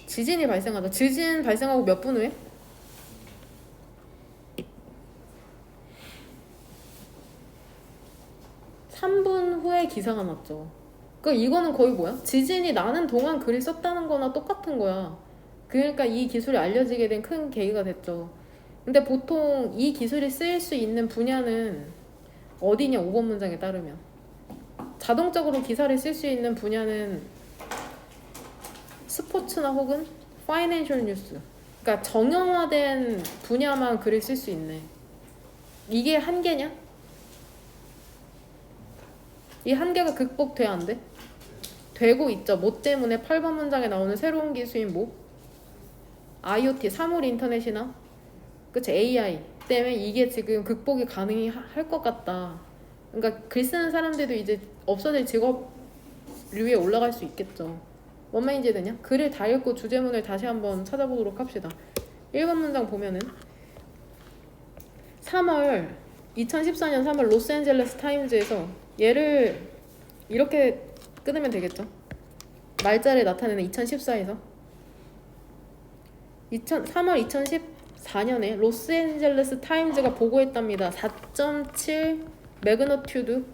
지진이 발생하다. 지진 발생하고 몇 분 후에? 3분 후에 기사가 났죠. 그러니까 이거는 거의 뭐야? 지진이 나는 동안 글을 썼다는 거나 똑같은 거야. 그러니까 이 기술이 알려지게 된 큰 계기가 됐죠. 근데 보통 이 기술이 쓰일 수 있는 분야는 어디냐? 5번 문장에 따르면 자동적으로 기사를 쓸 수 있는 분야는 스포츠나 혹은 파이낸셜 뉴스. 그러니까 정형화된 분야만 글을 쓸 수 있네. 이게 한계냐? 이 한계가 극복돼 안 돼? 되고 있죠. 뭐 때문에 8번 문장에 나오는 새로운 기술인 뭐? IoT, 사물 인터넷이나 그치 AI 때문에 이게 지금 극복이 가능할 것 같다. 그러니까 글 쓰는 사람들도 이제 없어질 직업 위에 올라갈 수 있겠죠. 뭔 말인지 되냐? 글을 다 읽고 주제문을 다시 한번 찾아보도록 합시다. 1번 문장 보면은 2014년 3월 로스앤젤레스 타임즈에서 얘를 이렇게 끊으면 되겠죠. 날짜를 나타내는 2014에서 3월 2014년에 로스앤젤레스 타임즈가 보고했답니다. 4.7 매그너튜드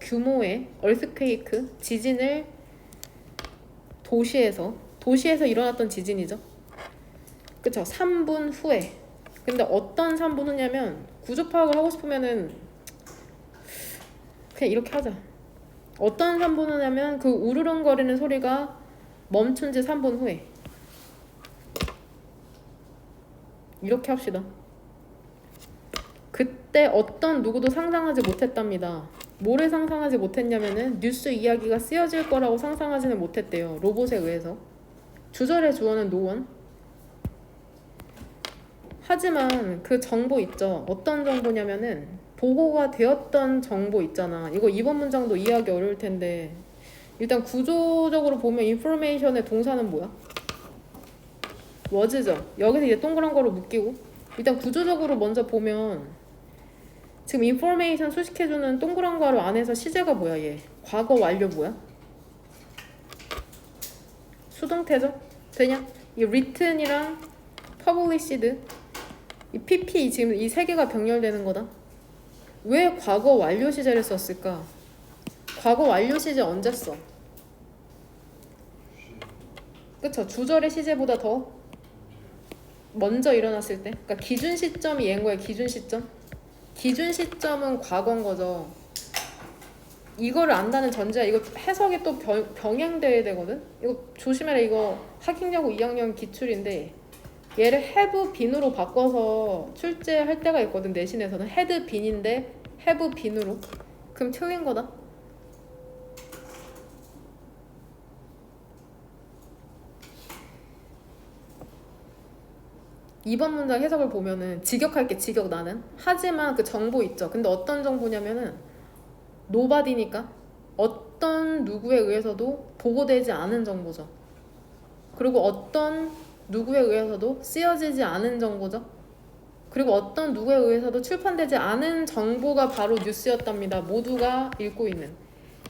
규모의 얼스퀘이크 지진을 도시에서 일어났던 지진이죠. 그쵸? 3분 후에. 근데 어떤 3분 후냐면 구조 파악을 하고 싶으면은 그냥 이렇게 하자. 어떤 3분 후냐면 그 우르릉거리는 소리가 멈춘 지 3분 후에. 이렇게 합시다. 그때 어떤 누구도 상상하지 못했답니다. 뭐를 상상하지 못했냐면은 뉴스 이야기가 쓰여질 거라고 상상하지는 못했대요. 로봇에 의해서. 주절의 주어는 노원. 하지만 그 정보 있죠. 어떤 정보냐면은 보고가 되었던 정보 있잖아. 이거 이번 문장도 이해하기 어려울 텐데 일단 구조적으로 보면 인포메이션의 동사는 뭐야? was죠. 여기서 이제 동그란 거로 묶이고 일단 구조적으로 먼저 보면 지금 인포메이션 수식해주는 동그란 괄호 안에서 시제가 뭐야 얘? 과거 완료 뭐야? 수동태죠? 되냐? 이 written이랑 published 이 PP 지금 이 세 개가 병렬되는 거다. 왜 과거 완료 시제를 썼을까? 과거 완료 시제 언제 써? 그쵸? 주절의 시제보다 더 먼저 일어났을 때. 그러니까 기준 시점이 얘인 거예요. 기준 시점. 기준 시점은 과거인 거죠. 이거를 안다는 전제야. 이거 해석이 또 병행돼야 되거든. 이거 조심해라. 이거 학행여고 2학년 기출인데 얘를 have been으로 바꿔서 출제할 때가 있거든. 내신에서는 had been인데 have been으로. 그럼 틀린 거다. 이번 문장 해석을 보면은 직역할게. 직역 나는. 하지만 그 정보 있죠. 근데 어떤 정보냐면은 nobody니까 어떤 누구에 의해서도 보고되지 않은 정보죠. 그리고 어떤 누구에 의해서도 쓰여지지 않은 정보죠. 그리고 어떤 누구에 의해서도 출판되지 않은 정보가 바로 뉴스였답니다. 모두가 읽고 있는.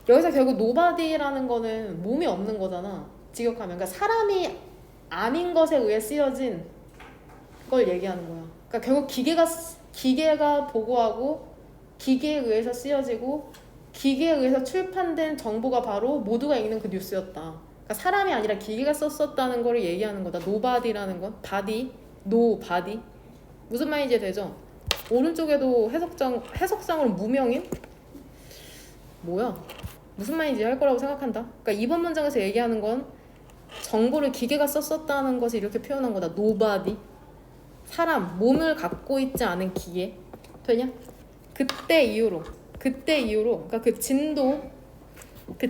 여기서 결국 nobody라는 거는 몸이 없는 거잖아. 직역하면. 그러니까 사람이 아닌 것에 의해 쓰여진 걸 얘기하는 거야. 그러니까 결국 기계가 보고하고 기계에 의해서 쓰여지고 기계에 의해서 출판된 정보가 바로 모두가 읽는 그 뉴스였다. 그러니까 사람이 아니라 기계가 썼었다는 걸 얘기하는 거다. 노바디라는 건 바디, 노 바디. 무슨 말인지 되죠? 오른쪽에도 해석상으로 무명인? 뭐야? 무슨 말인지 할 거라고 생각한다. 그러니까 이번 문장에서 얘기하는 건 정보를 기계가 썼었다는 것을 이렇게 표현한 거다. 노바디. 사람, 몸을 갖고 있지 않은 기계. 되냐? 그때 이후로 그러니까 그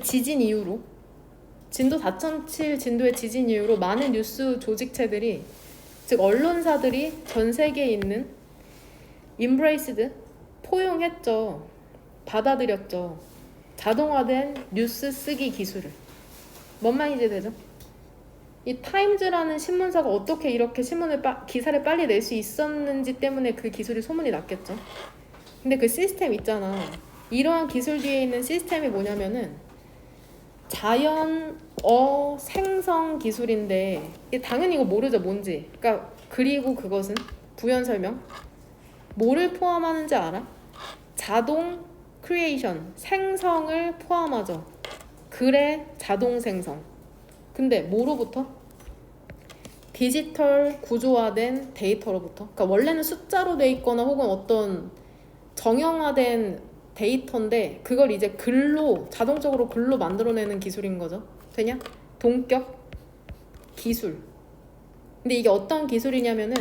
지진 이후로 진도 4.7 진도의 지진 이후로 많은 뉴스 조직체들이 즉 언론사들이 전 세계에 있는 embraced 포용했죠. 받아들였죠. 자동화된 뉴스 쓰기 기술을. 뭔 말인지 되죠? 이 타임즈라는 신문사가 어떻게 이렇게 기사를 빨리 낼 수 있었는지 때문에 그 기술이 소문이 났겠죠. 근데 그 시스템 있잖아. 이러한 기술 뒤에 있는 시스템이 뭐냐면은 자연어 생성 기술인데 당연히 이거 모르죠 뭔지. 그러니까 그리고 그것은 부연 설명 뭐를 포함하는지 알아? 자동 크리에이션 생성을 포함하죠. 글의 자동 생성. 근데 뭐로부터? 디지털 구조화된 데이터로부터. 그러니까 원래는 숫자로 돼 있거나 혹은 어떤 정형화된 데이터인데 그걸 이제 글로 자동적으로 글로 만들어내는 기술인 거죠. 되냐? 동격 기술. 근데 이게 어떤 기술이냐면은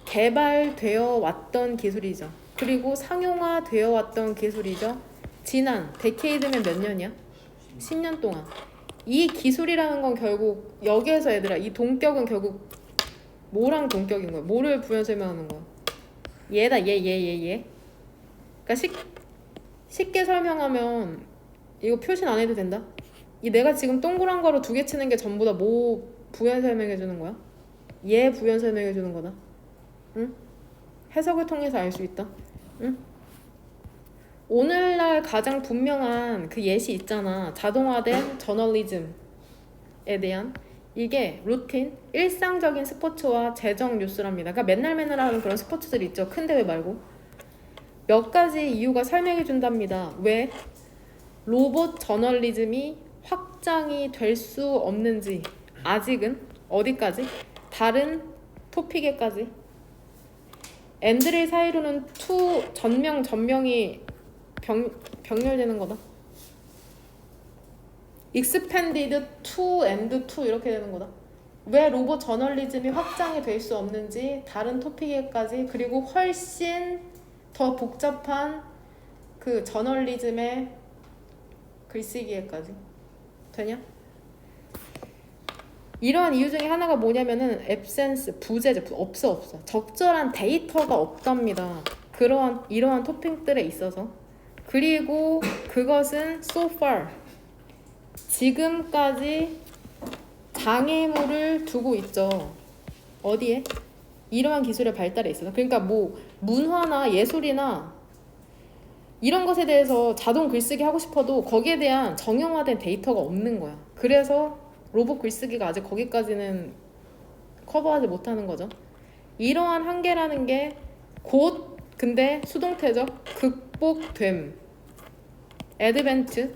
개발되어 왔던 기술이죠. 그리고 상용화되어 왔던 기술이죠. 지난 데케이드면 몇 년이야? 10년 동안. 이 기술이라는 건 결국 여기에서 얘들아 이 동격은 결국 뭐랑 동격인 거야? 뭐를 부연 설명하는 거야? 얘다 얘. 그러니까 쉽게 설명하면 이거 표신 안 해도 된다. 이 내가 지금 동그란 거로 2개 치는 게 전부 다 뭐 부연 설명해 주는 거야? 얘 부연 설명해 주는 거다. 응? 해석을 통해서 알 수 있다. 응? 오늘날 가장 분명한 그 예시 있잖아. 자동화된 저널리즘에 대한 이게 루틴, 일상적인 스포츠와 재정 뉴스랍니다. 그러니까 맨날 하는 그런 스포츠들 있죠. 큰 대회 말고. 몇 가지 이유가 설명해 준답니다. 왜 로봇 저널리즘이 확장이 될 수 없는지 아직은 어디까지? 다른 토픽에까지. 앤드릴 사이로는 전명이 병렬되는 거다. 익스펜디드 투 앤드 투 이렇게 되는 거다. 왜 로봇 저널리즘이 확장이 될 수 없는지 다른 토픽에까지 그리고 훨씬 더 복잡한 그 저널리즘의 글쓰기에까지 되냐? 이러한 이유 중에 하나가 뭐냐면은 absence, 부재죠. 없어. 적절한 데이터가 없답니다. 이러한 토픽들에 있어서. 그리고 그것은 so far 지금까지 장애물을 두고 있죠. 어디에? 이러한 기술의 발달에 있어서. 그러니까 뭐 문화나 예술이나 이런 것에 대해서 자동 글쓰기 하고 싶어도 거기에 대한 정형화된 데이터가 없는 거야. 그래서 로봇 글쓰기가 아직 거기까지는 커버하지 못하는 거죠. 이러한 한계라는 게 곧 근데 수동태적 극복됨, 애드벤트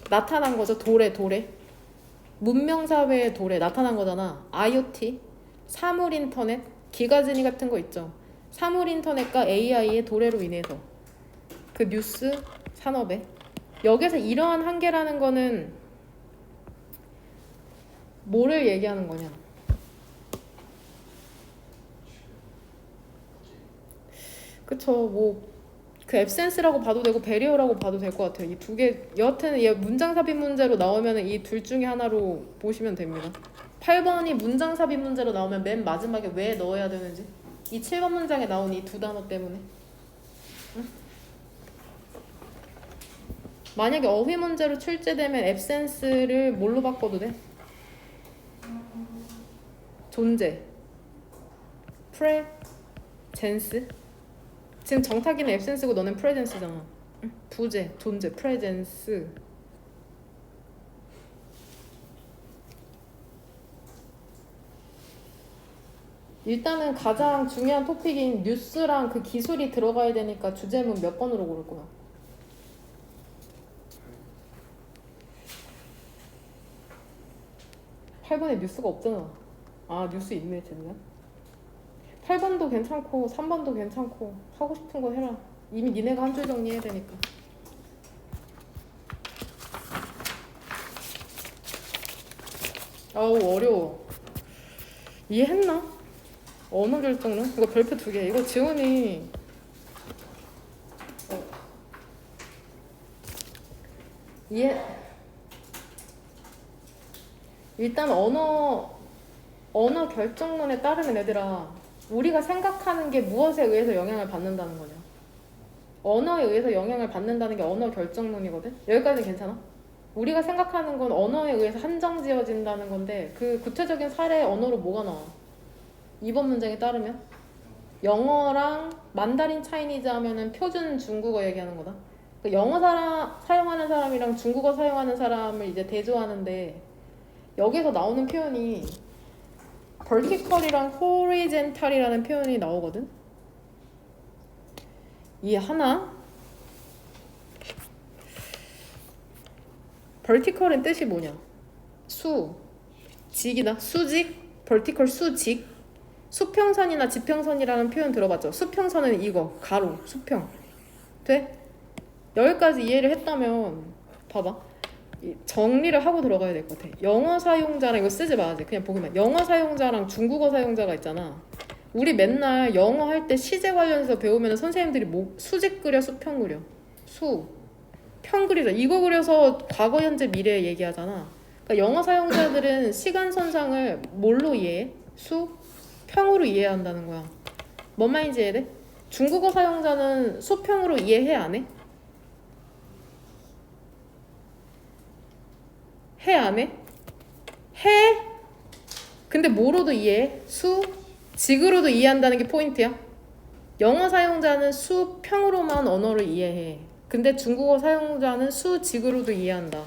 나타난 거죠. 도래 문명사회의 도래 나타난 거잖아. IoT, 사물인터넷, 기가진이 같은 거 있죠. 사물인터넷과 AI의 도래로 인해서 그 뉴스 산업에 여기서 이러한 한계라는 거는 뭐를 얘기하는 거냐? 그쵸. 뭐 그 앱센스라고 봐도 되고 베리어라고 봐도 될 것 같아요. 이 두 개 여하튼 얘 문장 삽입 문제로 나오면 이 둘 중에 하나로 보시면 됩니다. 8번이 문장 삽입 문제로 나오면 맨 마지막에 왜 넣어야 되는지 이 7번 문장에 나온 이 두 단어 때문에. 응? 만약에 어휘 문제로 출제되면 앱센스를 뭘로 바꿔도 돼? 존재 프레젠스. 지금 정탁이는 앱센스고 너는 프레젠스잖아. 응? 부재 존재 프레젠스. 일단은 가장 중요한 토픽인 뉴스랑 그 기술이 들어가야 되니까 주제문 몇 번으로 고를 거야? 8번에 뉴스가 없잖아. 아 뉴스 있네 쟤는. 8번도 괜찮고 3번도 괜찮고 하고 싶은 거 해라. 이미 니네가 한 줄 정리해야 되니까. 아우 어려워. 이해했나? 언어 결정론? 이거 별표 2개. 이거 지원이 이해. 일단 언어 결정론에 따르면 얘들아 우리가 생각하는 게 무엇에 의해서 영향을 받는다는 거냐. 언어에 의해서 영향을 받는다는 게 언어 결정론이거든. 여기까지는 괜찮아? 우리가 생각하는 건 언어에 의해서 한정지어진다는 건데 그 구체적인 사례 언어로 뭐가 나와? 이번 문장에 따르면 영어랑 만다린 차이니즈 하면은 표준 중국어 얘기하는 거다. 그 영어 사용하는 사람이랑 중국어 사용하는 사람을 이제 대조하는데 여기서 나오는 표현이 vertical이랑 horizontal이라는 표현이 나오거든. 이해하나? vertical은 뜻이 뭐냐? 직이다. 수직, vertical 수직. 수평선이나 지평선이라는 표현 들어봤죠? 수평선은 이거, 가로, 수평. 돼? 여기까지 이해를 했다면 봐봐. 정리를 하고 들어가야 될 것 같아. 영어 사용자랑 이거 쓰지 마야지. 그냥 보기만. 영어 사용자랑 중국어 사용자가 있잖아. 우리 맨날 영어 할 때 시제 관련해서 배우면 선생님들이 뭐 수직 그려, 수평 그려. 평 그리자. 이거 그려서 과거, 현재, 미래 얘기하잖아. 그러니까 영어 사용자들은 시간선상을 뭘로 이해해? 평으로 이해한다는 거야. 뭔 말인지 이해돼? 중국어 사용자는 수평으로 이해해, 안 해? 해, 안 해? 해? 근데 뭐로도 이해해? 직으로도 이해한다는 게 포인트야. 영어 사용자는 수평으로만 언어를 이해해. 근데 중국어 사용자는 직으로도 이해한다.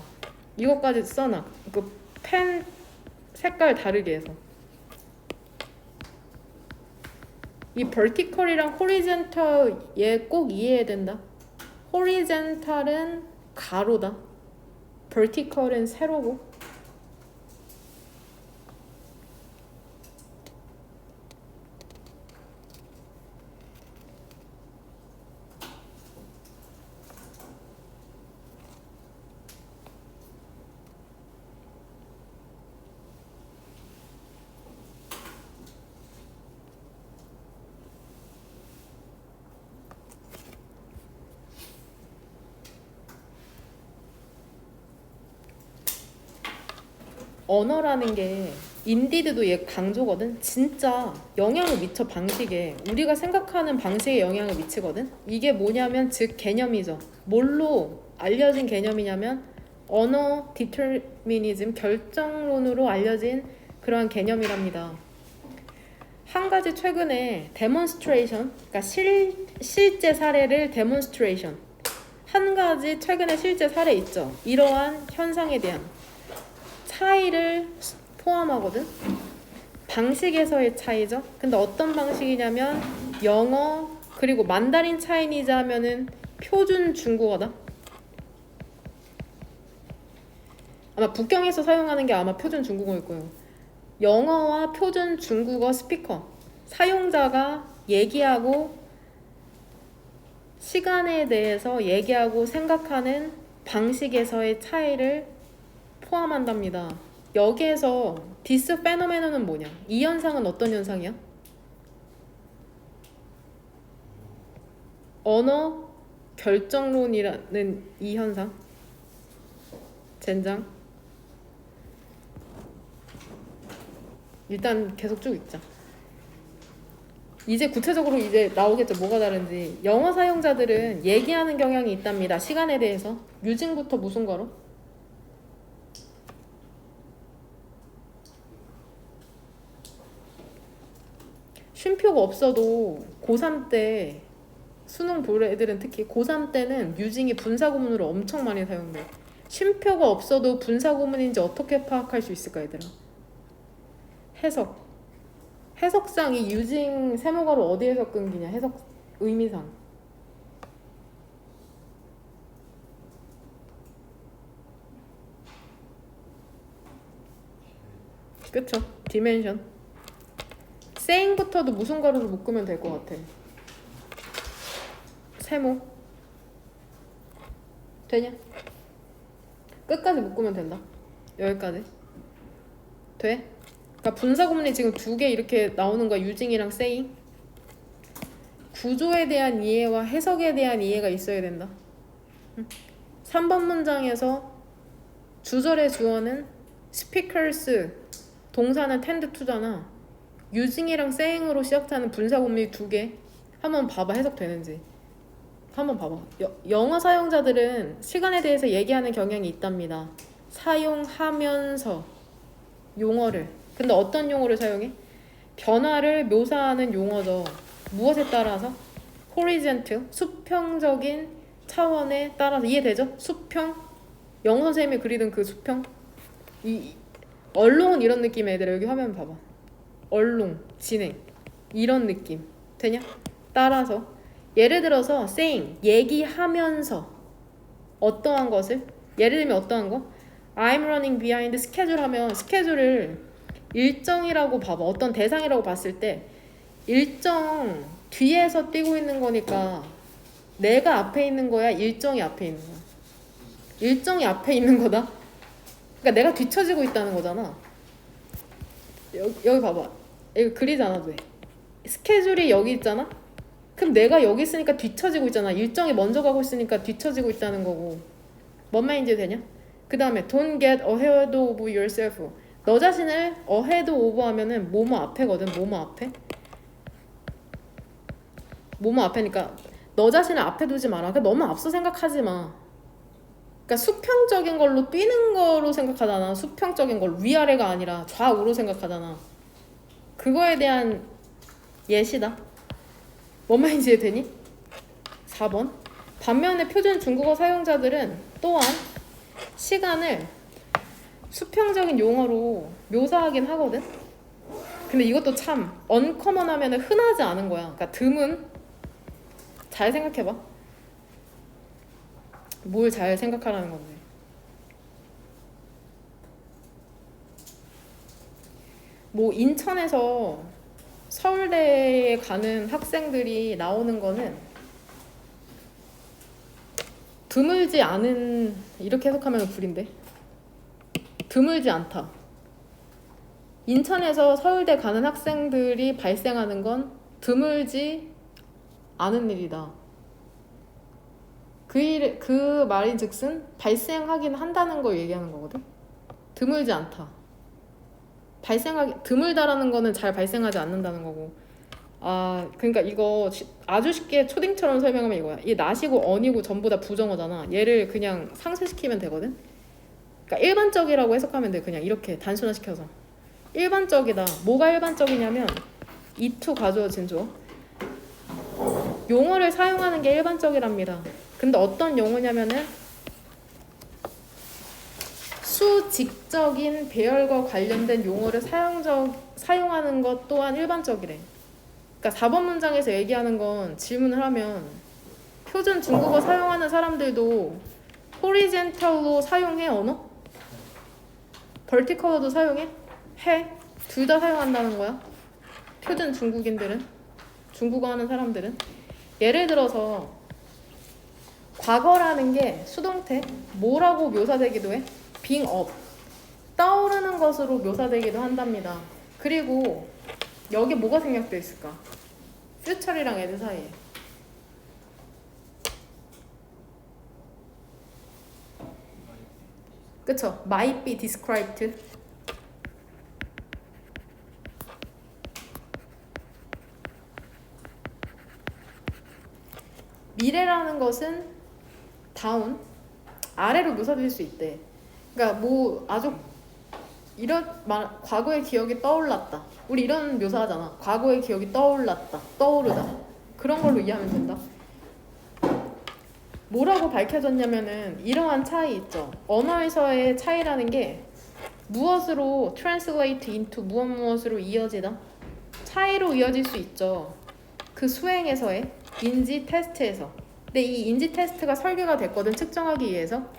이것까지 써놔. 그 펜 색깔 다르게 해서. 이 vertical이랑 horizontal 얘 꼭 이해해야 된다. horizontal은 가로다. vertical은 세로고. 언어라는 게 인디드도 얘 강조거든. 진짜 영향을 미쳐. 방식에 우리가 생각하는 방식에 영향을 미치거든. 이게 뭐냐면 즉 개념이죠. 뭘로 알려진 개념이냐면 언어 디터미니즘, 결정론으로 알려진 그러한 개념이랍니다. 한 가지 최근에 데몬스트레이션, 그러니까 실제 사례를 데몬스트레이션, 한 가지 최근에 실제 사례 있죠. 이러한 현상에 대한 차이를 포함하거든. 방식에서의 차이죠. 근데 어떤 방식이냐면 영어 그리고 만다린 차이니즈 하면은 표준 중국어다. 아마 북경에서 사용하는 게 아마 표준 중국어일 거예요. 영어와 표준 중국어 스피커 사용자가 얘기하고 시간에 대해서 얘기하고 생각하는 방식에서의 차이를 포함한답니다. 여기에서 디스 페노메논은 뭐냐? 이 현상은 어떤 현상이야? 언어 결정론이라는 이 현상. 젠장. 일단 계속 쭉 읽자. 이제 구체적으로 이제 나오겠죠. 뭐가 다른지. 영어 사용자들은 얘기하는 경향이 있답니다. 시간에 대해서. 유징부터 무슨 거로? 쉼표가 없어도 고3 때 수능 볼 애들은 특히 고3 때는 뮤징이 분사구문으로 엄청 많이 사용돼. 쉼표가 없어도 분사구문인지 어떻게 파악할 수 있을까 얘들아? 해석상 이 뮤징 세모가로 어디에서 끊기냐? 해석 의미상. 그쵸? 디멘션. saying부터도 무슨 가로로 묶으면 될 것 같아. 세모. 되냐? 끝까지 묶으면 된다. 여기까지. 돼? 그러니까 분사구문이 지금 두 개 이렇게 나오는 거야. using이랑 saying. 구조에 대한 이해와 해석에 대한 이해가 있어야 된다. 3번 문장에서 주절의 주어는 speakers, 동사는 tend to잖아. using이랑 saying으로 시작하는 분사구문이 두 개. 한번 봐봐. 해석되는지. 한번 봐봐. 영어 사용자들은 시간에 대해서 얘기하는 경향이 있답니다. 사용하면서 용어를. 근데 어떤 용어를 사용해? 변화를 묘사하는 용어죠. 무엇에 따라서? horizontal, 수평적인 차원에 따라서 이해되죠? 수평 영어 선생님이 그리던 그 수평 이 얼롱 이런 느낌의 애들 여기 화면 봐봐. 얼롱 진행 이런 느낌 되냐? 따라서 예를 들어서 saying 얘기하면서 어떠한 것을 예를 들면 어떠한 거 I'm running behind schedule 하면 스케줄을 일정이라고 봐봐. 어떤 대상이라고 봤을 때 일정 뒤에서 뛰고 있는 거니까 내가 앞에 있는 거야? 일정이 앞에 있는 거야? 일정이 앞에 있는 거다? 그러니까 내가 뒤처지고 있다는 거잖아. 여기 봐봐. 이거 그리지 않아도 돼. 스케줄이 여기 있잖아? 그럼 내가 여기 있으니까 뒤처지고 있잖아. 일정이 먼저 가고 있으니까 뒤처지고 있다는 거고. 뭔 말인지 되냐? 그 다음에 don't get ahead of yourself. 너 자신을 ahead of 하면은 뭐뭐 앞에거든. 뭐뭐 앞에. 뭐뭐 앞에니까 너 자신을 앞에 두지 마라. 그러니까 너무 앞서 생각하지 마. 그러니까 수평적인 걸로 뛰는 거로 생각하잖아. 수평적인 걸 위아래가 아니라 좌우로 생각하잖아. 그거에 대한 예시다. 뭔 말인지 이해되니? 4번. 반면에 표준 중국어 사용자들은 또한 시간을 수평적인 용어로 묘사하긴 하거든. 근데 이것도 참 언커먼하면 흔하지 않은 거야. 그러니까 드문. 잘 생각해봐. 뭘 잘 생각하라는 건데. 뭐 인천에서 서울대에 가는 학생들이 나오는 거는 드물지 않은 이렇게 해석하면 불인데 드물지 않다. 인천에서 서울대 가는 학생들이 발생하는 건 드물지 않은 일이다. 그 말인즉슨 발생하긴 한다는 걸 얘기하는 거거든. 드물지 않다. 드물다라는 거는 잘 발생하지 않는다는 거고. 아, 그러니까 이거 아주 쉽게 초딩처럼 설명하면 이거야. 이 not이고 on이고 전부 다 부정어잖아. 얘를 그냥 상쇄시키면 되거든. 그러니까 일반적이라고 해석하면 돼. 그냥 이렇게 단순화시켜서. 일반적이다. 뭐가 일반적이냐면 이투 가주어진 조. 용어를 사용하는 게 일반적이랍니다. 근데 어떤 용어냐면은 수직적인 배열과 관련된 용어를 사용하는 것 또한 일반적이래. 그러니까 4번 문장에서 얘기하는 건 질문을 하면 표준 중국어 사용하는 사람들도 호리젠탈로 사용해 언어? 버티컬로도 사용해? 해? 둘 다 사용한다는 거야. 표준 중국인들은 중국어 하는 사람들은 예를 들어서 과거라는 게 수동태 뭐라고 묘사되기도 해? being up 떠오르는 것으로 묘사되기도 한답니다. 그리고 여기 뭐가 생략되어 있을까? future이랑 애들 사이에 그쵸? might be described 미래라는 것은 다운 아래로 묘사될 수 있대. 그러니까 뭐 아주 이런 과거의 기억이 떠올랐다. 우리 이런 묘사하잖아. 과거의 기억이 떠올랐다. 떠오르다. 그런 걸로 이해하면 된다. 뭐라고 밝혀졌냐면은 이러한 차이 있죠. 언어에서의 차이라는 게 무엇으로 translate into 무엇으로 이어지다. 차이로 이어질 수 있죠. 그 수행에서의 인지 테스트에서. 근데 이 인지 테스트가 설계가 됐거든. 측정하기 위해서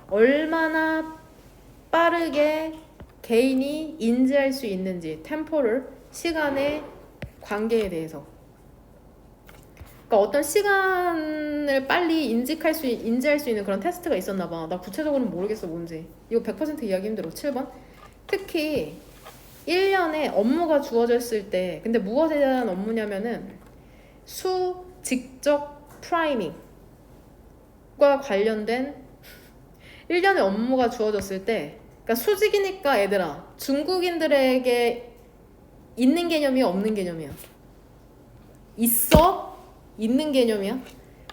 얼마나 빠르게 개인이 인지할 수 있는지 템포를 시간의 관계에 대해서. 그러니까 어떤 시간을 빨리 인지할 수 있는 그런 테스트가 있었나 봐. 나 구체적으로는 모르겠어 뭔지. 이거 100% 이해하기 힘들어. 7번. 특히 1년에 업무가 주어졌을 때 근데 무엇에 대한 업무냐면은 수직적 프라이밍과 관련된 1년의 업무가 주어졌을 때 그러니까 수직이니까 얘들아 중국인들에게 있는 개념이야 없는 개념이야? 있어? 있는 개념이야?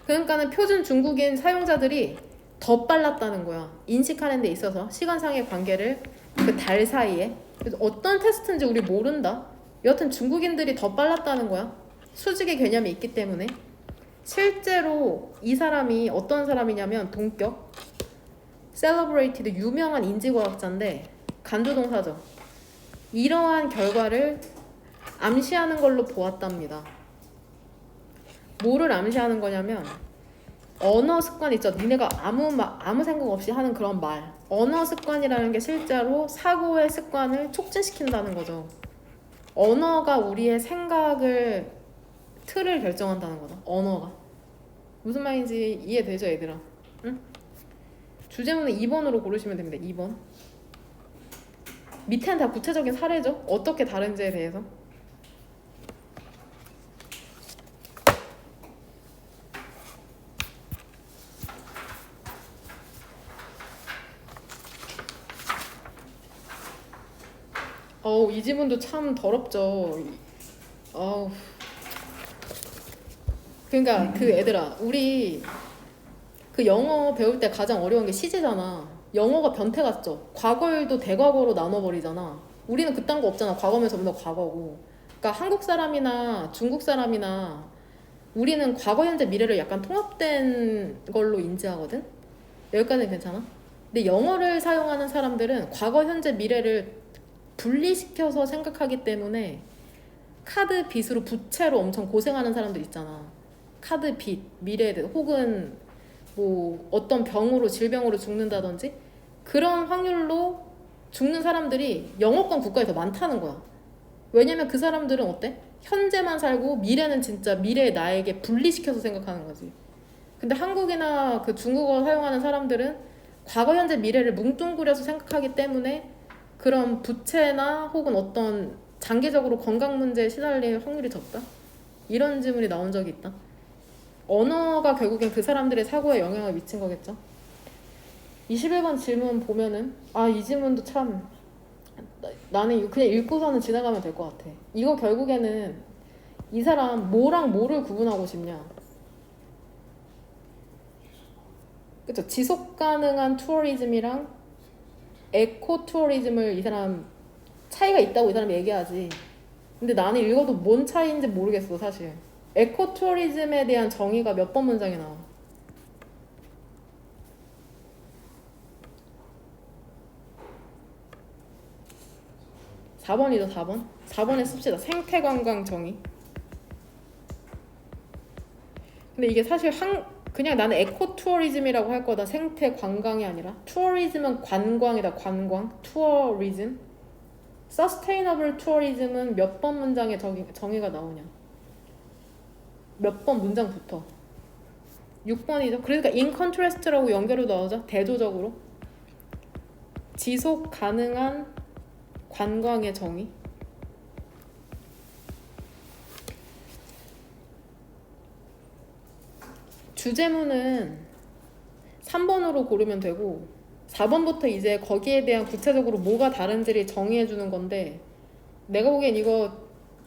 그러니까는 표준 중국인 사용자들이 더 빨랐다는 거야. 인식하는 데 있어서 시간상의 관계를 그 달 사이에. 그래서 어떤 테스트인지 우리 모른다. 여하튼 중국인들이 더 빨랐다는 거야. 수직의 개념이 있기 때문에. 실제로 이 사람이 어떤 사람이냐면 동격 celebrated 유명한 인지과학자인데 간주동사죠. 이러한 결과를 암시하는 걸로 보았답니다. 뭐를 암시하는 거냐면 언어 습관 있죠. 니네가 아무 생각 없이 하는 그런 말. 언어 습관이라는 게 실제로 사고의 습관을 촉진시킨다는 거죠. 언어가 우리의 생각을 틀을 결정한다는 거다. 언어가. 무슨 말인지 이해되죠, 얘들아? 응? 주제문은 2번으로 고르시면 됩니다. 2번. 밑에는 다 구체적인 사례죠. 어떻게 다른지에 대해서. 이 지문도 참 더럽죠. 어우. 그러니까 그 애들아, 우리 그 영어 배울 때 가장 어려운 게 시제잖아. 영어가 변태 같죠. 과거일도 대과거로 나눠버리잖아. 우리는 그딴 거 없잖아. 과거면 전부 다 과거고. 그러니까 한국 사람이나 중국 사람이나 우리는 과거, 현재, 미래를 약간 통합된 걸로 인지하거든. 여기까지는 괜찮아? 근데 영어를 사용하는 사람들은 과거, 현재, 미래를 분리시켜서 생각하기 때문에 카드 빚으로 부채로 엄청 고생하는 사람들 있잖아. 카드 빚, 미래 혹은 뭐 어떤 병으로 질병으로 죽는다든지 그런 확률로 죽는 사람들이 영어권 국가에 더 많다는 거야. 왜냐면 그 사람들은 어때? 현재만 살고 미래는 진짜 미래의 나에게 분리시켜서 생각하는 거지. 근데 한국이나 그 중국어 사용하는 사람들은 과거, 현재, 미래를 뭉뚱그려서 생각하기 때문에 그런 부채나 혹은 어떤 장기적으로 건강 문제에 시달릴 확률이 적다? 이런 질문이 나온 적이 있다. 언어가 결국엔 그 사람들의 사고에 영향을 미친 거겠죠. 21번 질문 보면은 이 질문도 참 나는 이거 그냥 읽고서는 지나가면 될 것 같아. 이거 결국에는 이 사람 뭐랑 뭐를 구분하고 싶냐. 그쵸? 지속 가능한 투어리즘이랑 에코 투어리즘을 이 사람 차이가 있다고 이 사람이 얘기하지. 근데 나는 읽어도 뭔 차이인지 모르겠어 사실. 에코 투어리즘에 대한 정의가 몇 번 문장에 나와? 4번이죠. 4번. 4번에 씁시다. 생태관광 정의. 근데 이게 사실 그냥 나는 에코 투어리즘이라고 할 거다. 생태 관광이 아니라. 투어리즘은 관광이다. 관광. 투어리즘. 서스테이너블 투어리즘은 몇 번 문장에 정의가 나오냐. 몇 번 문장부터. 6번이죠. 그러니까 in contrast라고 연결로 나오죠. 대조적으로. 지속 가능한 관광의 정의. 주제문은 3번으로 고르면 되고 4번부터 이제 거기에 대한 구체적으로 뭐가 다른지를 정의해 주는 건데 내가 보기엔 이거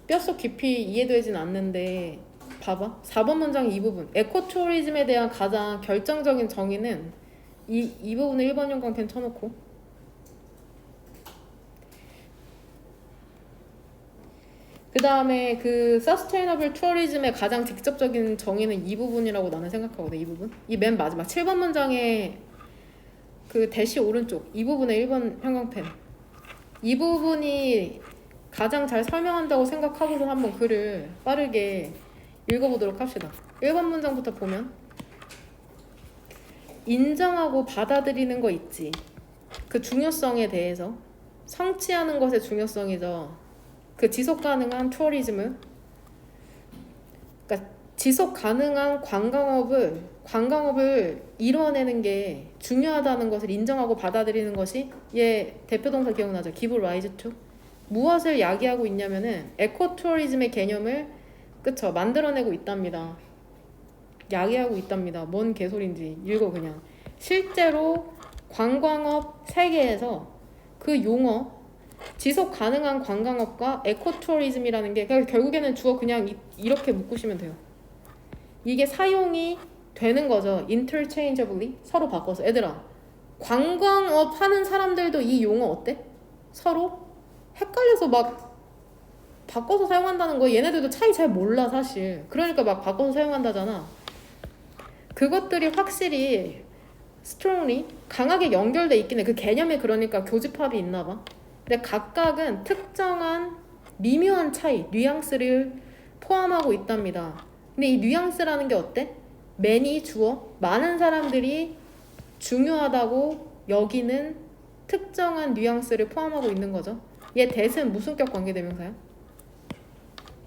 뼛속 깊이 이해되진 않는데 봐봐. 4번 문장 이 부분. 에코투어리즘에 대한 가장 결정적인 정의는 이 부분에 1번 연관펜 쳐놓고 그 다음에 그 서스테이너블 투어리즘의 가장 직접적인 정의는 이 부분이라고 나는 생각하거든. 이 부분. 이 맨 마지막 7번 문장에 그 대시 오른쪽 이 부분에 1번 형광펜. 이 부분이 가장 잘 설명한다고 생각하고서 한번 글을 빠르게 읽어보도록 합시다. 1번 문장부터 보면 인정하고 받아들이는 거 있지. 그 중요성에 대해서 성취하는 것의 중요성이죠. 그 지속 가능한 투어리즘을 그러니까 지속 가능한 관광업을 이루어내는 게 중요하다는 것을 인정하고 받아들이는 것이 얘 대표 동사 기억나죠? give rise to 무엇을 야기하고 있냐면은 에코 투어리즘의 개념을 그쵸 만들어내고 있답니다. 야기하고 있답니다. 뭔 개소리인지 읽어 그냥. 실제로 관광업 세계에서 그 용어 지속 가능한 관광업과 에코투어리즘이라는 게 결국에는 주어 그냥 이렇게 묶으시면 돼요. 이게 사용이 되는 거죠. interchangeably 서로 바꿔서. 얘들아 관광업 하는 사람들도 이 용어 어때? 서로 헷갈려서 막 바꿔서 사용한다는 거 얘네들도 차이 잘 몰라 사실. 그러니까 막 바꿔서 사용한다잖아. 그것들이 확실히 strongly 강하게 연결돼 있긴 해. 그 개념이 그러니까 교집합이 있나 봐. 근데 각각은 특정한 미묘한 차이, 뉘앙스를 포함하고 있답니다. 근데 이 뉘앙스라는 게 어때? many 주어, 많은 사람들이 중요하다고 여기는 특정한 뉘앙스를 포함하고 있는 거죠. 얘 that은 무슨격 관계대명사야?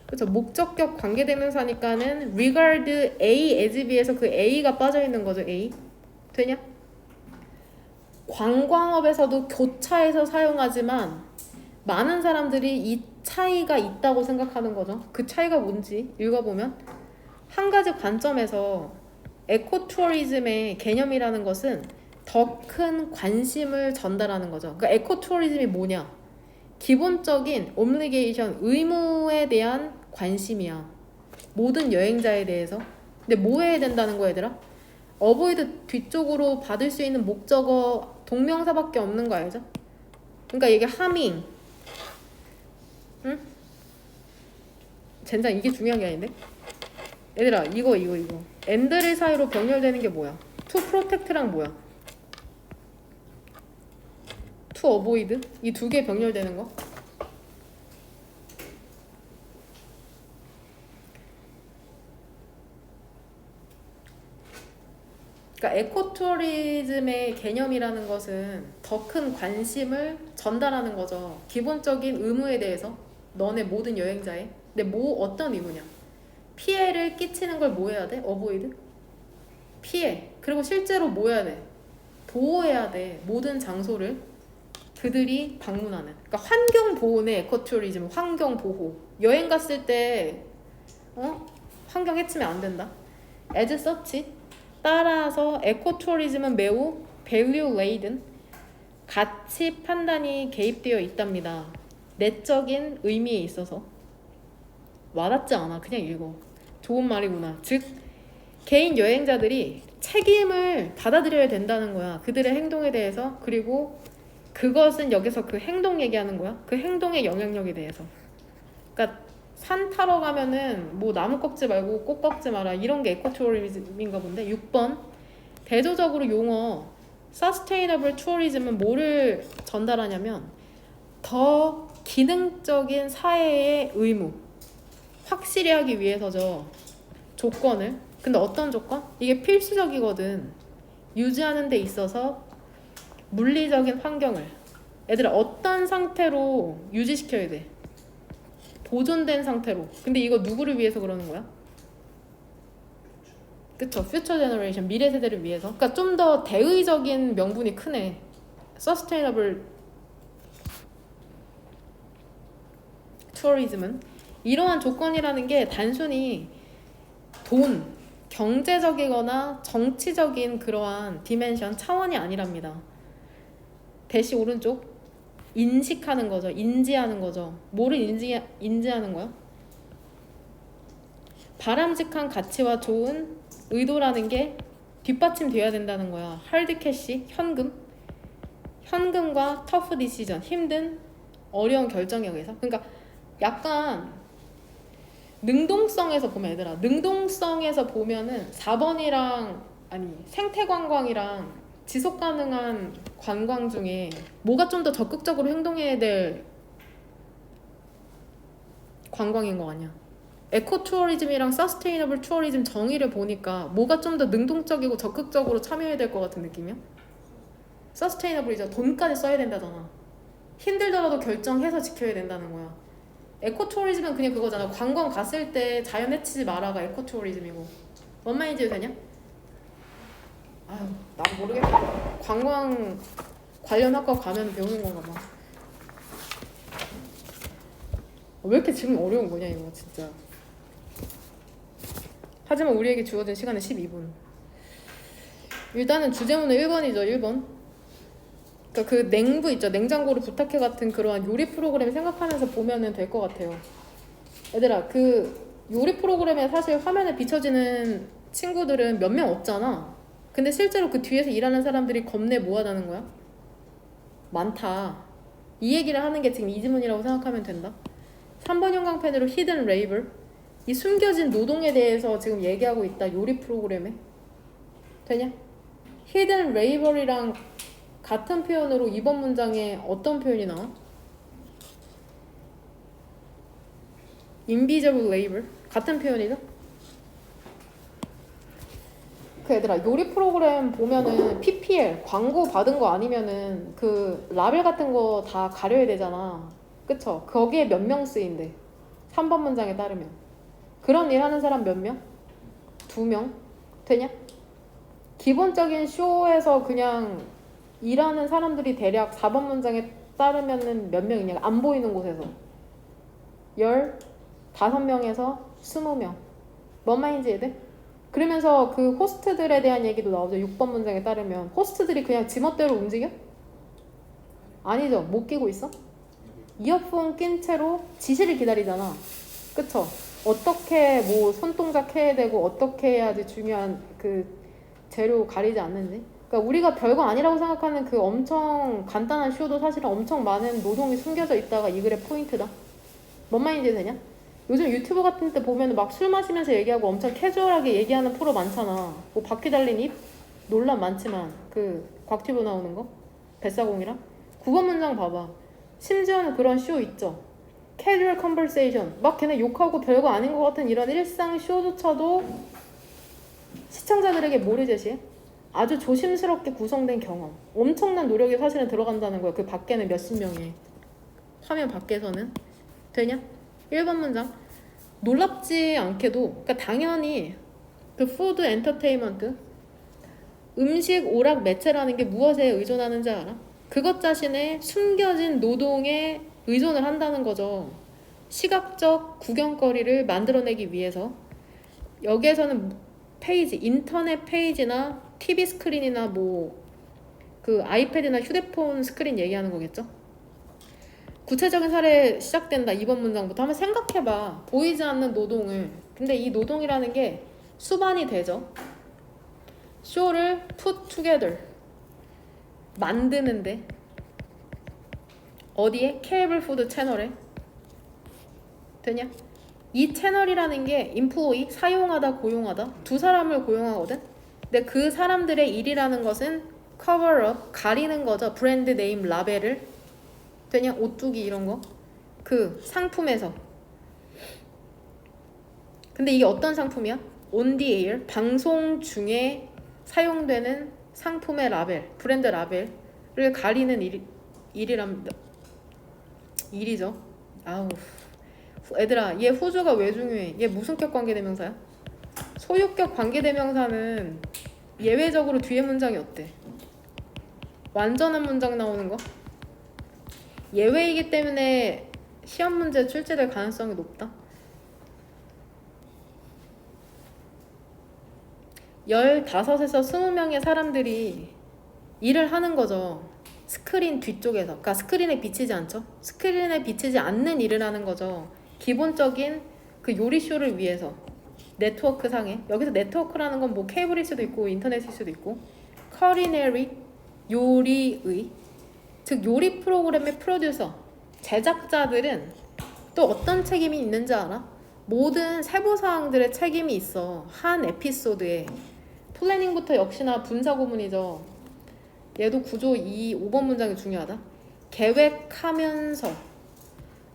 그렇죠. 목적격 관계대명사니까는 regard A as B에서 그 A가 빠져 있는 거죠. A 되냐? 관광업에서도 교차해서 사용하지만 많은 사람들이 이 차이가 있다고 생각하는 거죠. 그 차이가 뭔지 읽어보면 한 가지 관점에서 에코투어리즘의 개념이라는 것은 더 큰 관심을 전달하는 거죠. 그러니까 에코투어리즘이 뭐냐? 기본적인 obligation, 의무에 대한 관심이야. 모든 여행자에 대해서. 근데 뭐 해야 된다는 거야, 얘들아? 어보이드 뒤쪽으로 받을 수 있는 목적어 동명사밖에 없는 거 알죠? 그러니까 이게 하밍, 응? 젠장 이게 중요한 게 아닌데? 얘들아 이거 and를 사이로 병렬되는 게 뭐야? to protect랑 뭐야? to avoid? 이 두 개 병렬되는 거? 그러니까 에코투어리즘의 개념이라는 것은 더 큰 관심을 전달하는 거죠. 기본적인 의무에 대해서 너네 모든 여행자에. 근데 뭐 어떤 의무냐? 피해를 끼치는 걸 뭐 해야 돼? 어보이드? 피해. 그리고 실제로 뭐 해야 돼? 보호해야 돼. 모든 장소를 그들이 방문하는. 그러니까 환경 보호네. 에코투어리즘 환경 보호. 여행 갔을 때 환경 해치면 안 된다. as such 따라서 에코투어리즘은 매우 value laden 가치 판단이 개입되어 있답니다. 내적인 의미에 있어서. 와닿지 않아. 그냥 읽어. 좋은 말이구나. 즉 개인 여행자들이 책임을 받아들여야 된다는 거야. 그들의 행동에 대해서. 그리고 그것은 여기서 그 행동 얘기하는 거야. 그 행동의 영향력에 대해서. 그러니까 산 타러 가면은 뭐 나무 꺾지 말고 꽃 꺾지 마라. 이런 게 에코투어리즘인가 본데. 6번 대조적으로 용어 Sustainable Tourism은 뭐를 전달하냐면 더 기능적인 사회의 의무 확실히 하기 위해서죠. 조건을. 근데 어떤 조건? 이게 필수적이거든. 유지하는 데 있어서 물리적인 환경을 얘들아 어떤 상태로 유지시켜야 돼? 보존된 상태로. 근데 이거 누구를 위해서 그러는 거야? 그쵸. 퓨처 제너레이션 미래 세대를 위해서. 그러니까 좀 더 대의적인 명분이 크네. 서스테이너블 투어리즘은 이러한 조건이라는 게 단순히 돈, 경제적이거나 정치적인 그러한 디멘션 차원이 아니랍니다. 대시 오른쪽 인식하는 거죠. 인지하는 거죠. 뭐를 인지하는 거야? 바람직한 가치와 좋은 의도라는 게 뒷받침돼야 된다는 거야. 하드 캐시, 현금과 터프 디시전, 힘든 어려운 결정력에서. 그러니까 약간 능동성에서 보면 얘들아, 능동성에서 보면은 4번이랑 아니 생태관광이랑 지속가능한 관광 중에 뭐가 좀 더 적극적으로 행동해야 될 관광인 거 아니야? 에코투어리즘이랑 서스테이너블 투어리즘 정의를 보니까 뭐가 좀 더 능동적이고 적극적으로 참여해야 될 것 같은 느낌이야? 서스테이너블이죠. 돈까지 써야 된다잖아. 힘들더라도 결정해서 지켜야 된다는 거야. 에코투어리즘은 그냥 그거잖아. 관광 갔을 때 자연 해치지 마라가 에코투어리즘이고. 뭔 말인지 되냐? 아유, 난 모르겠다. 관광 관련 학과 가면 배우는 건가 봐. 왜 이렇게 질문 어려운 거냐 이거 진짜. 하지만 우리에게 주어진 시간은 12분. 일단은 주제문은 1번이죠. 1번. 그러니까 그 냉부 있죠. 냉장고를 부탁해 같은 그러한 요리 프로그램 생각하면서 보면은 될 것 같아요. 얘들아 그 요리 프로그램에 사실 화면에 비춰지는 친구들은 몇 명 없잖아. 근데 실제로 그 뒤에서 일하는 사람들이 겁내 뭐하다는 거야? 많다. 이 얘기를 하는 게 지금 이 지문이라고 생각하면 된다. 3번 형광펜으로 hidden labor 이 숨겨진 노동에 대해서 지금 얘기하고 있다. 요리 프로그램에. 되냐? hidden labor이랑 같은 표현으로 이번 문장에 어떤 표현이 나와? invisible labor 같은 표현이죠? 그 얘들아 요리 프로그램 보면은 PPL 광고 받은 거 아니면은 그 라벨 같은 거 다 가려야 되잖아. 그쵸? 거기에 몇 명 쓰인대. 3번 문장에 따르면 그런 일 하는 사람 몇 명? 2명? 되냐? 기본적인 쇼에서 그냥 일하는 사람들이 대략 4번 문장에 따르면은 몇 명이냐? 안 보이는 곳에서 15명에서 20명. 뭔 말인지 이해돼? 그러면서 그 호스트들에 대한 얘기도 나오죠. 6번 문장에 따르면 호스트들이 그냥 지멋대로 움직여? 아니죠. 못 끼고 있어? 이어폰 낀 채로 지시를 기다리잖아. 그쵸? 어떻게 뭐 손동작 해야 되고 어떻게 해야지 중요한 그 재료 가리지 않는지. 그러니까 우리가 별거 아니라고 생각하는 그 엄청 간단한 쇼도 사실은 엄청 많은 노동이 숨겨져 있다가 이 글의 포인트다. 뭔 말인지 되냐? 요즘 유튜브 같은 데 보면 막 술 마시면서 얘기하고 엄청 캐주얼하게 얘기하는 프로 많잖아. 뭐 바퀴 달린 입? 논란 많지만 그 곽튜브 나오는 거? 뱃사공이랑? 국어 문장 봐봐. 심지어는 그런 쇼 있죠. 캐주얼 컨버세이션. 막 걔네 욕하고 별거 아닌 것 같은 이런 일상 쇼조차도 시청자들에게 뭐를 제시해? 아주 조심스럽게 구성된 경험. 엄청난 노력이 사실은 들어간다는 거야. 그 밖에는 몇십 명이. 화면 밖에서는. 되냐? 1번 문장. 놀랍지 않게도 그러니까 당연히 그 푸드 엔터테인먼트 음식 오락 매체라는 게 무엇에 의존하는지 알아? 그것 자신의 숨겨진 노동에 의존을 한다는 거죠. 시각적 구경거리를 만들어내기 위해서 여기에서는 페이지, 인터넷 페이지나 TV 스크린이나 뭐 그 아이패드나 휴대폰 스크린 얘기하는 거겠죠? 구체적인 사례 시작된다. 2번 문장부터 한번 생각해봐. 보이지 않는 노동을. 근데 이 노동이라는 게 수반이 되죠. 쇼를 put together 만드는데 어디에? 케이블 푸드 채널에. 되냐? 이 채널이라는 게 인플로이 사용하다 고용하다 두 사람을 고용하거든. 근데 그 사람들의 일이라는 것은 커버업 가리는 거죠. 브랜드 네임 라벨을. 되냐? 오뚜기 이런 거. 그 상품에서. 근데 이게 어떤 상품이야? on the air 방송 중에 사용되는 상품의 라벨, 브랜드 라벨을 가리는 일이죠. 아우. 얘들아, 얘 후주가 왜 중요해? 얘 무슨격 관계대명사야? 소유격 관계대명사는 예외적으로 뒤에 문장이 어때? 완전한 문장 나오는 거? 예외이기 때문에 시험 문제 출제될 가능성이 높다. 15에서 20명의 사람들이 일을 하는 거죠. 스크린 뒤쪽에서. 그러니까 스크린에 비치지 않죠. 스크린에 비치지 않는 일을 하는 거죠. 기본적인 그 요리쇼를 위해서. 네트워크 상에. 여기서 네트워크라는 건 뭐 케이블일 수도 있고 인터넷일 수도 있고. culinary 요리의 즉 요리 프로그램의 프로듀서 제작자들은 또 어떤 책임이 있는지 알아? 모든 세부사항들의 책임이 있어. 한 에피소드에. 플래닝부터 역시나 분사구문이죠. 얘도 구조 5번 문장이 중요하다. 계획하면서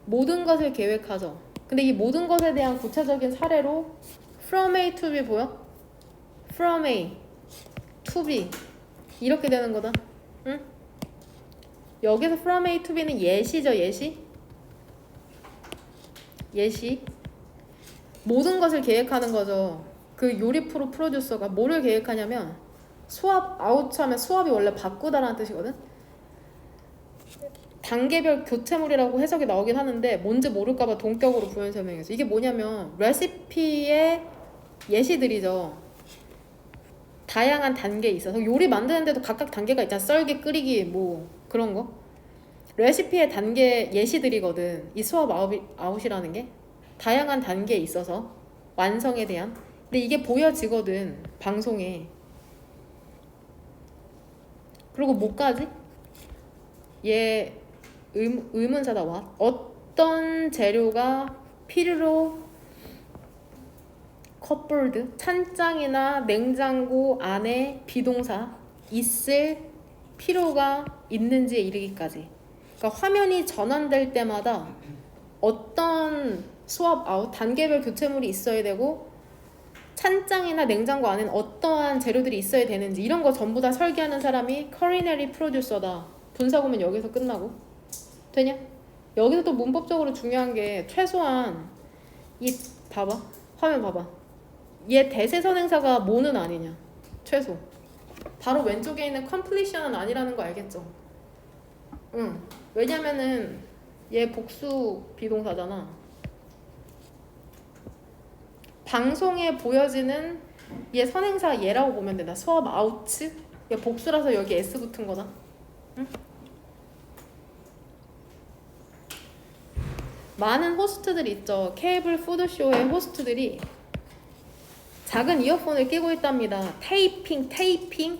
모든 것을 계획하죠. 근데 이 모든 것에 대한 구체적인 사례로 from A to B 보여? from A to B 이렇게 되는 거다. 응? 여기서 from A to B는 예시죠. 예시. 모든 것을 계획하는 거죠. 그 요리 프로듀서가 뭐를 계획하냐면 수압 아웃하면 수압이 원래 바꾸다라는 뜻이거든. 단계별 교체물이라고 해석이 나오긴 하는데 뭔지 모를까봐 동격으로 부연 설명해서 이게 뭐냐면 레시피의 예시들이죠. 다양한 단계에 있어서 요리 만드는데도 각각 단계가 있잖아. 썰기, 끓이기 뭐 그런 거. 레시피의 단계 예시들이거든. 이 수압 아웃이라는 게 다양한 단계에 있어서 완성에 대한. 근데 이게 보여지거든 방송에. 그리고 뭐까지? 얘 의문사다. 와 어떤 재료가 필요로 컵보드, 찬장이나 냉장고 안에 비동사 있을 필요가 있는지에 이르기까지. 그러니까 화면이 전환될 때마다 어떤 스왑 아웃, 단계별 교체물이 있어야 되고 찬장이나 냉장고 안에는 어떠한 재료들이 있어야 되는지 이런 거 전부 다 설계하는 사람이 커리너리 프로듀서다. 분사구문 여기서 끝나고. 되냐? 여기서 또 문법적으로 중요한 게 최소한 이 봐봐. 화면 봐봐. 얘 대세선행사가 뭐는 아니냐. 최소. 바로 왼쪽에 있는 completion은 아니라는 거 알겠죠? 응. 왜냐면은 얘 복수 비동사잖아. 방송에 보여지는 얘 선행사 얘라고 보면 된다. 수업 아웃츠. 얘 복수라서 여기 S 붙은 거다. 응? 많은 호스트들이 있죠. 케이블 푸드쇼의 호스트들이 작은 이어폰을 끼고 있답니다. 테이핑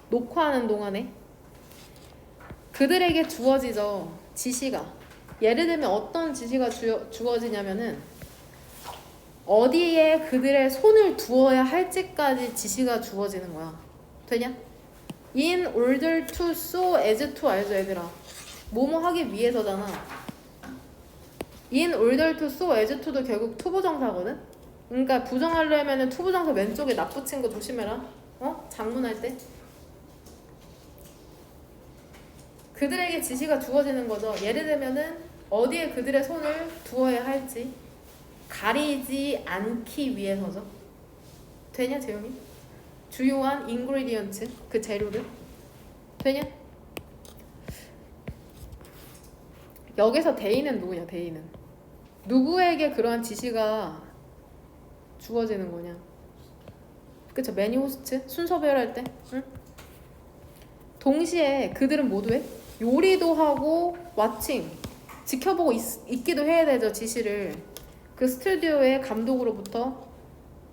녹화하는 동안에 그들에게 주어지죠. 지시가. 예를 들면 어떤 지시가 주어지냐면은 어디에 그들의 손을 두어야 할지까지 지시가 주어지는 거야. 되냐? In order to, so as to 알죠 얘들아? 뭐뭐 하기 위해서잖아. In order to, so as to도 결국 투부정사거든? 그러니까 부정하려면은 투부정사 왼쪽에 납 붙인 거 조심해라. 장문할 때. 그들에게 지시가 주어지는 거죠. 예를 들면은 어디에 그들의 손을 두어야 할지 가리지 않기 위해서죠. 되냐 재영이? 주요한 인그리디언트 그 재료를 되냐? 여기서 대인은 누구냐? 대인은 누구에게 그러한 지시가 주어지는 거냐? 그쵸? 매니 호스트 순서 배열할 때 응? 동시에 그들은 모두 해? 요리도 하고 왓칭 지켜보고 있기도 해야 되죠. 지시를 그 스튜디오의 감독으로부터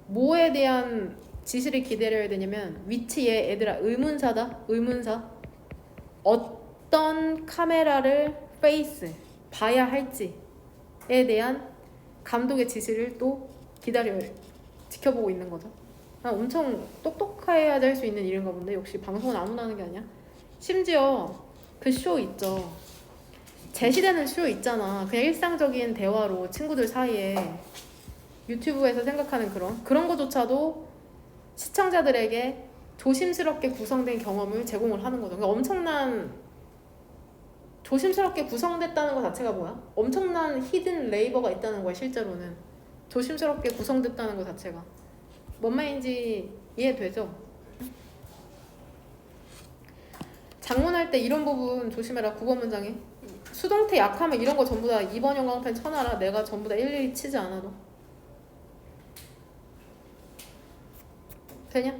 뭐에 대한 지시를 기다려야 되냐면 위치에 얘들아 의문사다. 의문사 어떤 카메라를 페이스 봐야 할지에 대한 감독의 지시를 또 지켜보고 있는 거죠. 엄청 똑똑해야 할 수 있는 일인가 본데 역시 방송은 아무나 하는 게 아니야. 심지어 그 쇼 있죠. 제시되는 쇼 있잖아. 그냥 일상적인 대화로 친구들 사이에 유튜브에서 생각하는 그런 거조차도 시청자들에게 조심스럽게 구성된 경험을 제공을 하는 거죠. 그러니까 엄청난 조심스럽게 구성됐다는 것 자체가 뭐야? 엄청난 히든 레이버가 있다는 거야. 실제로는 조심스럽게 구성됐다는 것 자체가 뭔 말인지 이해되죠? 장문할 때 이런 부분 조심해라. 국어 문장에 수동태 약하면 이런 거 전부 다 2번 영광펜 쳐놔라. 내가 전부 다 일일이 치지 않아도 되냐?